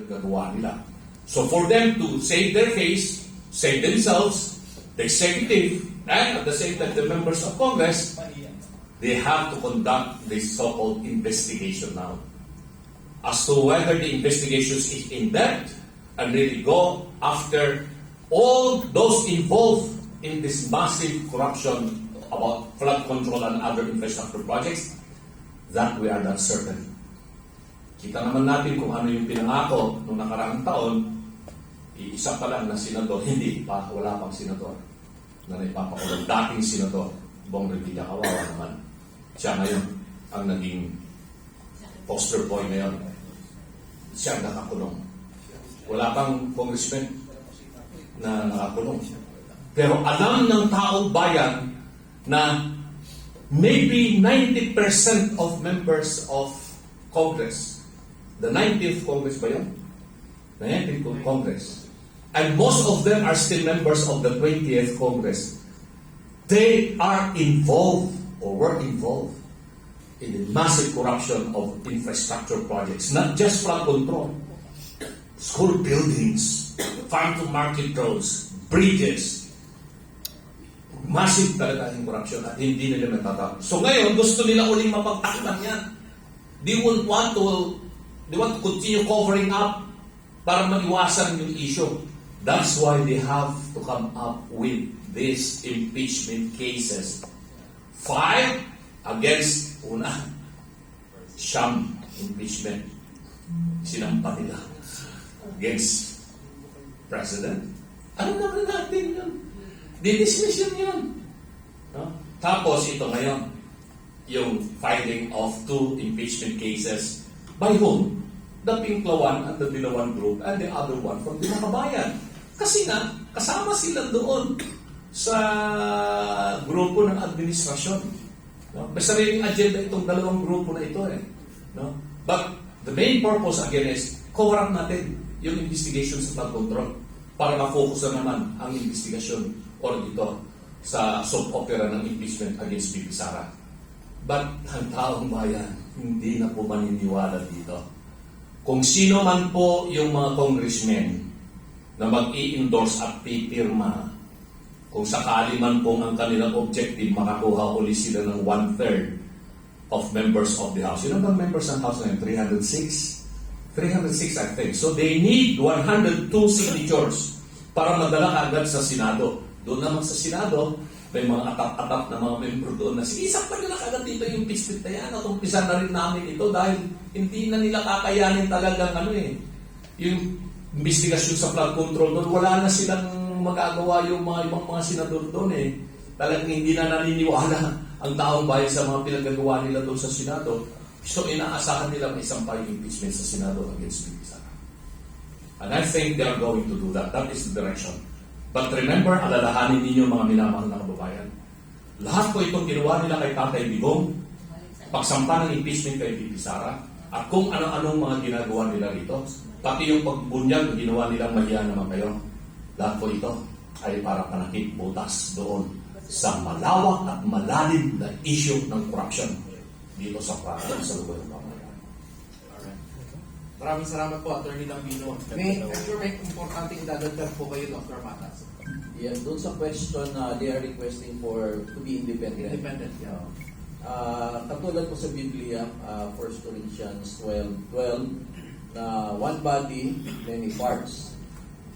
pinagagawa nila. So for them to save their face, save themselves, the executive, and at the same time the members of Congress, they have to conduct this so-called investigation now. As to whether the investigation is in depth and really go after all those involved in this massive corruption about flood control and other infrastructure projects, that we are not certain. Kita naman natin kung ano yung pinangako noong nakaraang taon, isa pa lang na senador, hindi pa, wala pang senador na naipapakulong. Dating senador, Bong Revilla, kawawa naman. Siya ngayon ang naging poster boy ngayon. Siya ang nakakulong. Wala pang congressman na nakakulong. Pero alam ng taong bayan na maybe 90% of members of Congress, the 90th Congress ba yun? The 90th Congress, and most of them are still members of the 20th Congress, they are involved or were involved in the massive corruption of infrastructure projects, not just flood control, school buildings, farm-to-market roads, bridges. Massive talaga yung corruption at hindi nila matatapos. So ngayon, gusto nila uling mapagtakpan yan. They want to continue covering up para maiwasan yung issue. That's why they have to come up with these impeachment cases. 5 against Siyam impeachment. Sinampa nila against President. Ano naman natin yun? Di-dismiss yun. No? Tapos ito ngayon, yung filing of 2 impeachment cases. By whom? The Pinklawan and the Dilawan group and the other one from the Makabayan. Kasi na, kasama sila doon sa grupo ng administrasyon. No? May sariling agenda itong dalawang grupo na ito eh. No? But the main purpose again is cover up natin yung investigation sa flood control para ma-focus na naman ang investigasyon or ito sa soap opera ng impeachment against BP Sara. But ang taong bayan, hindi na po maniniwala dito. Kung sino man po yung mga congressmen na mag-i-endorse at pipirma, kung sakali man po ang kanilang objective, makakuha uli sila ng 1/3 of members of the House. Yun ang members ng House ngayon? 306? 306 I think. So they need 102 signatures para madala agad sa Senado. Doon naman sa Senado, may mga atap-atap na mga member doon na sinisap pa nila kagad dito yung impeachment na yan at umpisa na rin namin ito dahil hindi na nila kakayanin talagang yung investigasyon sa flood control doon. Wala na silang magagawa yung mga ibang mga senador doon eh. Talagang hindi na naniniwala ang taong bayan sa mga pinagagawa nila doon sa Senado. So inaasahan nila may isang impeachment sa Senado against BP Sara. And I think they are going to do that. That is the direction. But remember, alalahanin ninyo mga minamahal na kababayan. Lahat po itong ginawa nila kay Tatay Digong, pagsampa ng impeachment kay BP Sara, at kung ano-anong mga ginagawa nila rito, pati yung pagbunyag, ginawa nilang mahiya naman kayo. Lahat po ito ay para panakip butas doon sa malawak at malalim na issue ng corruption dito sa lugar ng pamayanan. Maraming salamat po, Atty. Lambino. I'm sure may importanteng idadagdag po kayo, Dr. Matas. Yan, doon sa question na they are requesting to be independent. Independent, yeah. Katulad po sa Biblia, 1 Corinthians 12, na one body, many parts.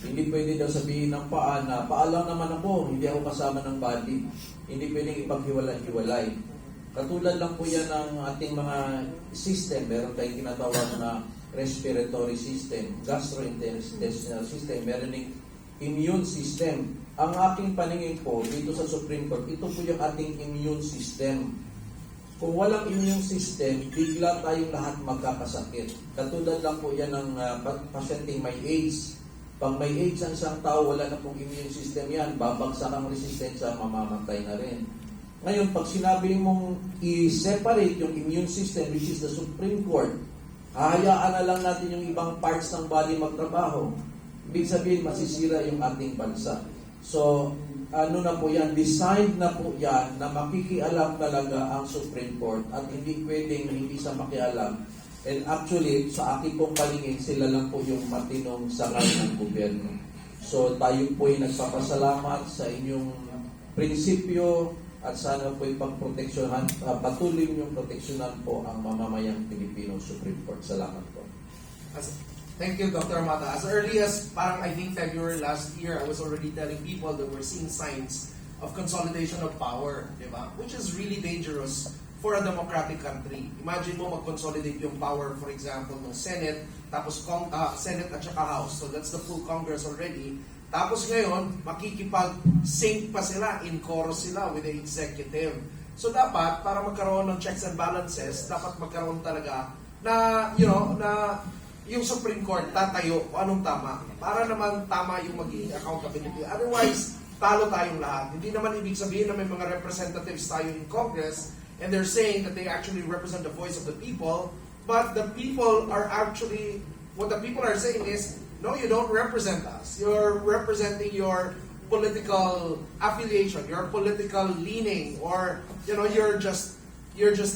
Hindi pwede daw sabihin ng paa na, paa lang naman ako, hindi ako kasama ng body. Hindi pwedeng ipaghiwalay-hiwalay. Katulad lang po yan ng ating mga system. Meron tayong tinatawag na respiratory system, gastrointestinal system, meron ng immune system. Ang aking paningin po dito sa Supreme Court, ito po yung ating immune system. Kung walang immune system, bigla tayong lahat magkakasakit. Katulad lang po yan ng pasyenteng may AIDS. Pag may AIDS ang isang tao, wala na pong immune system yan, babagsak ang resistensya, mamamatay na rin. Ngayon, pag sinabi mong i-separate yung immune system, which is the Supreme Court, hahayaan na lang natin yung ibang parts ng body magtrabaho. Ibig sabihin, masisira yung ating bansa. So, ano na po yan, designed na po yan na makikialam talaga ang Supreme Court at hindi pwedeng hindi sa makialam. And actually, sa akin pong palingin, sila lang po yung matinong sakay ng gobyerno. So tayo po ay nagpapasalamat sa inyong prinsipyo at sana po ipagproteksyonan, patuloy niyong proteksyonan po ang mamamayang Pilipino. Supreme Court. Salamat po. Thank you, Dr. Mata. As early as parang I think February last year, I was already telling people that we're seeing signs of consolidation of power, di ba? Which is really dangerous for a democratic country. Imagine mo mag-consolidate yung power, for example, ng Senate, tapos Senate at saka House. So that's the full Congress already. Tapos ngayon, makikipag-sync pa sila, in chorus sila with the executive. So dapat, para magkaroon ng checks and balances, dapat magkaroon talaga na, na yung Supreme Court tatayo kung anong tama. Para naman tama yung magiging accountability. Otherwise, talo tayong lahat. Hindi naman ibig sabihin na may mga representatives tayo in Congress and they're saying that they actually represent the voice of the people, but the people are actually, what the people are saying is, no, you don't represent us. You're representing your political affiliation, your political leaning, or you're just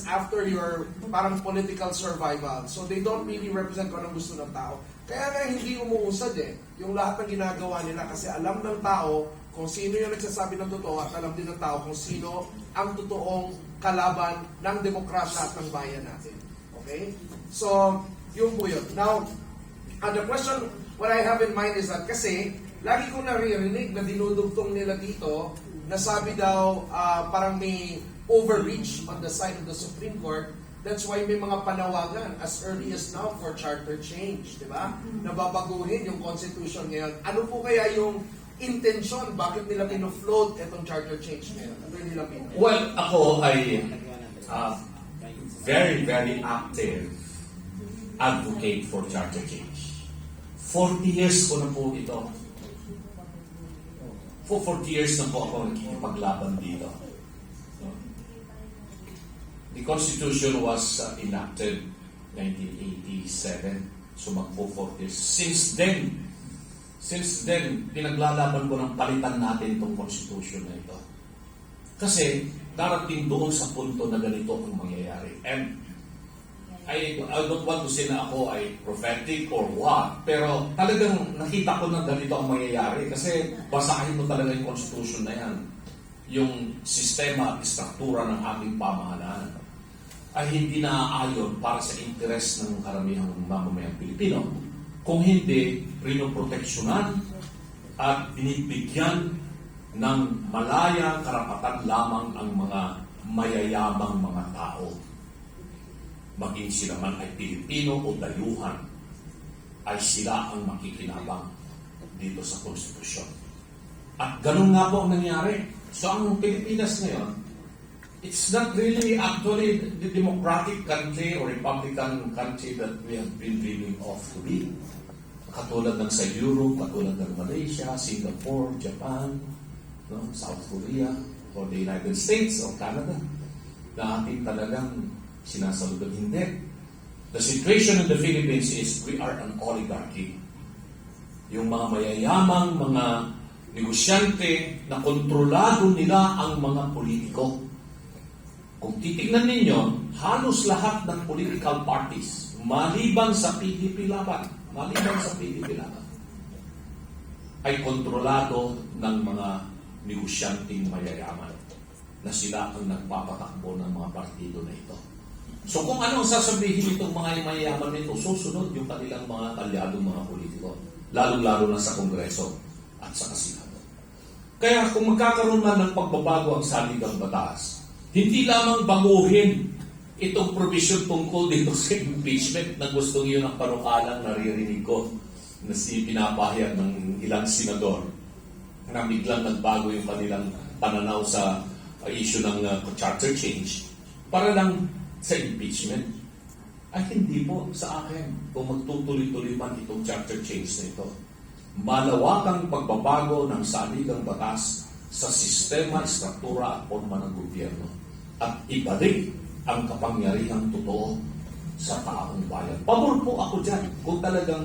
after your parang political survival. So they don't really represent kung anong gusto ng tao. Kaya nga hindi umuusad yung lahat ng ginagawa nila kasi alam ng tao kung sino yung nagsasabi ng totoo at alam din ng tao kung sino ang totoong kalaban ng demokrasya at ng bayan natin. Okay? So, yun po yun. Now, the question, what I have in mind is that kasi, lagi kong naririnig na dinudugtong nila dito na sabi daw parang may overreach on the side of the Supreme Court. That's why may mga panawagan as early as now for charter change, di ba? Nababaguhin yung Constitution ngayon. Ano po kaya yung intention? Bakit nila pino-float itong charter change ngayon? Ano nila pino? Well, ako ay very, very active advocate for charter change. 40 years ko na po ito. For 40 years na po ako nakikipaglaban dito. The Constitution was enacted 1987. So magpo 40 years. Since then, pinaglalaban ko ng palitan natin itong Constitution na ito. Kasi darating doon sa punto na ganito ang mangyayari. And I don't want to say na ako ay prophetic or what, pero talagang nakita ko na ganito ang mangyayari kasi basahin mo talaga yung Constitution na yan. Yung sistema at istruktura ng ating pamahalaan ay hindi naaayon para sa interes ng karamihang mamamayang Pilipino. Kung hindi, pinoproteksyonan at binibigyan ng malayang karapatan lamang ang mga mayayamang mga tao. Maging sila man ay Pilipino o dayuhan, ay sila ang makikinabang dito sa Konstitusyon. At ganun nga po ang nangyari. So ang Pilipinas ngayon, it's not really actually the democratic country or Republican country that we have been dreaming of to be. Katulad ng sa Europe, katulad ng Malaysia, Singapore, Japan, South Korea, or the United States or Canada, na ating talagang sinasalugan. Hindi. The situation in the Philippines is we are an oligarchy. Yung mga mayayamang, mga negosyante na kontrolado nila ang mga politiko. Kung titignan ninyo, halos lahat ng political parties, maliban sa PDP Laban, ay kontrolado ng mga negosyanteng mayayaman na sila ang nagpapatakbo ng mga partido na ito. So kung ano ang sasabihin itong mga mayayaman nito, susunod yung kanilang mga kalyadong mga politiko, lalong-lalo na sa Kongreso at sa Senado. Kaya kung magkakaroon man ng pagbabago ang saligang batas, hindi lamang baguhin itong provision tungkol dito sa impeachment na gustong yun ang panukalang naririnig ko na pinapahayag ng ilang senador na biglang nagbago yung kanilang pananaw sa issue ng charter change para lang sa impeachment. Ay hindi po sa akin kung magtutuloy-tuloy man itong charter change na ito. Malawakang pagbabago ng saligang batas sa sistema, struktura at forma ng gobyerno at ibalik ang kapangyarihang totoo sa taong bayan. Pabor po ako dyan kung talagang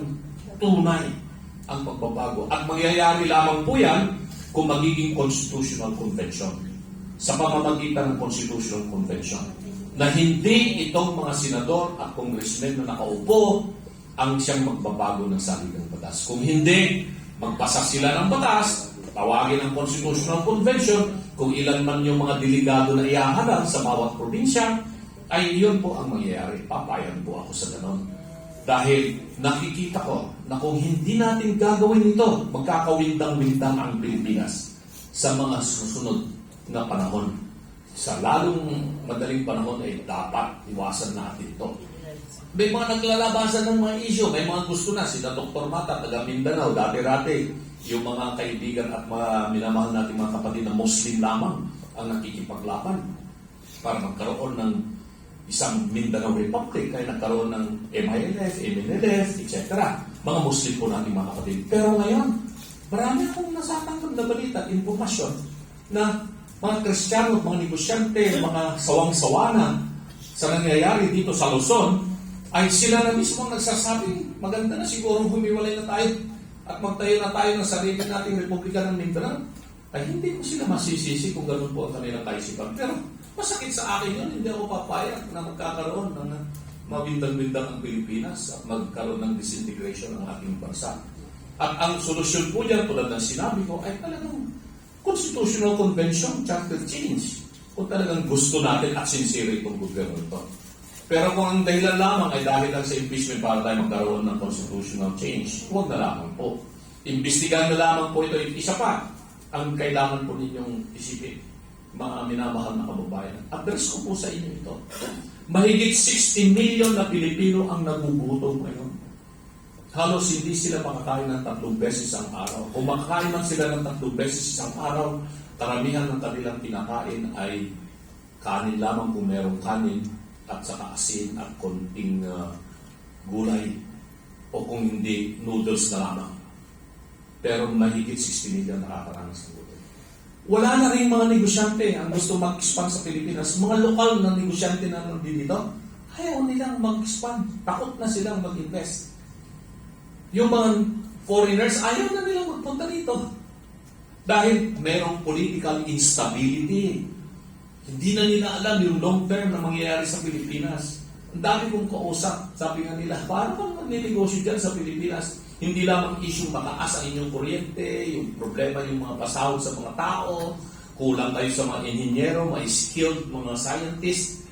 tunay ang pagbabago. At mangyayari lamang po yan kung magiging constitutional convention. Sa pamamagitan ng constitutional convention, na hindi itong mga senador at congressmen na nakaupo ang siyang magbabago ng saligang batas. Kung hindi, magpasa sila ng batas, tawagin ang Constitutional Convention, kung ilan man yung mga delegado na ihaharap sa bawat probinsya, ay yun po ang mangyayari. Papayan po ako sa ganon. Dahil nakikita ko na kung hindi natin gagawin ito, magkakawindang-windang ang Pilipinas sa mga susunod na panahon. Sa lalong madaling panahon ay dapat iwasan natin ito. May mga naglalabasan ng mga issue, may mga gusto na, sila Dr. Mata, taga Mindanao, dati-rati, yung mga kaibigan at mga minamahal natin mga kapatid na Muslim lamang ang nakikipaglaban para magkaroon ng isang Mindanao Republic, kaya nagkaroon ng MILF, MNLF, etc. Mga Muslim po natin mga kapatid. Pero ngayon, marami akong nasatanggap na balita, informasyon, na mga Kristiyano, mga negosyante, mga sawang-sawana sa nangyayari dito sa Luzon, ay sila na mismo nagsasabi, maganda na siguro humiwalay na tayo at magtayo na tayo ng sarili nating Republika ng Mindanao. Ay hindi ko sila masisisi kung ganun po ang kanilang kaisipan. Pero masakit sa akin yun, hindi ako papayag na magkakaroon ng mabindang-bindang ang Pilipinas at magkaroon ng disintegration ng ating bansa. At ang solusyon po dyan, tulad ng sinabi ko, ay talagang Constitutional Convention, Charter Change. Kung talagang gusto natin at sincere itong gobyerno ito. Pero kung ang dahilan lamang ay dahil lang sa impeachment para tayo magkaroon ng constitutional change, huwag na lamang po. Imbestigahan na lamang po ito. Isa pa, ang kailangan po ninyong isipin, mga minamahal na kababayan. Address ko po sa inyo ito. Mahigit 60 million na Pilipino ang nagugutom ngayon. Halos hindi sila makakain ng 3 beses ang araw. Kung makakain man sila ng 3 beses ang araw, karamihan ng kanilang kinakain ay kanin lamang kung merong kanin at saka asin at konting gulay o kung hindi, noodles na lamang. Pero mahigit 60 million nakakaranas ng gutom. Wala na rin mga negosyante ang gusto mag-expand sa Pilipinas. Mga lokal na negosyante na nandito, ayaw nilang mag-expand. Takot na silang mag-invest. Yung mga foreigners, ayaw na nilang magpunta dito. Dahil merong political instability. Hindi na nila alam yung long term na mangyayari sa Pilipinas. Ang dami kong kausap, sabi nga nila, paano kang magnenegosyo dyan sa Pilipinas? Hindi lamang issue mataas ang inyong kuryente, yung problema yung mga pasahod sa mga tao, kulang tayo sa mga inhinyero, mga skilled, mga scientists.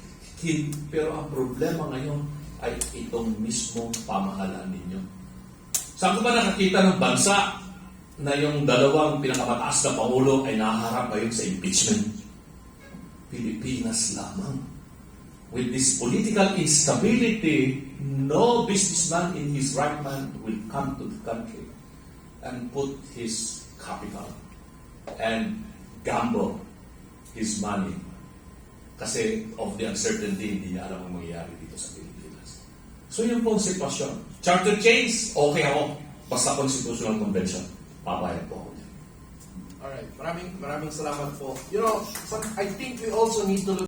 Pero ang problema ngayon ay itong mismong pamahalaan ninyo. Saan ko ba nakakita ng bansa na yung dalawang pinakamataas na pangulo ay naharap ngayon sa impeachment? Pilipinas lamang. With this political instability, no businessman in his right mind will come to the country and put his capital and gamble his money kasi of the uncertainty, hindi niya alam ang mangyayari dito sa Pilipinas. So yun po ang sitwasyon. Charter change, okay ako. Basta Constitutional Convention, papayag po ako. Alright, maraming salamat po. You know, I think we also need to look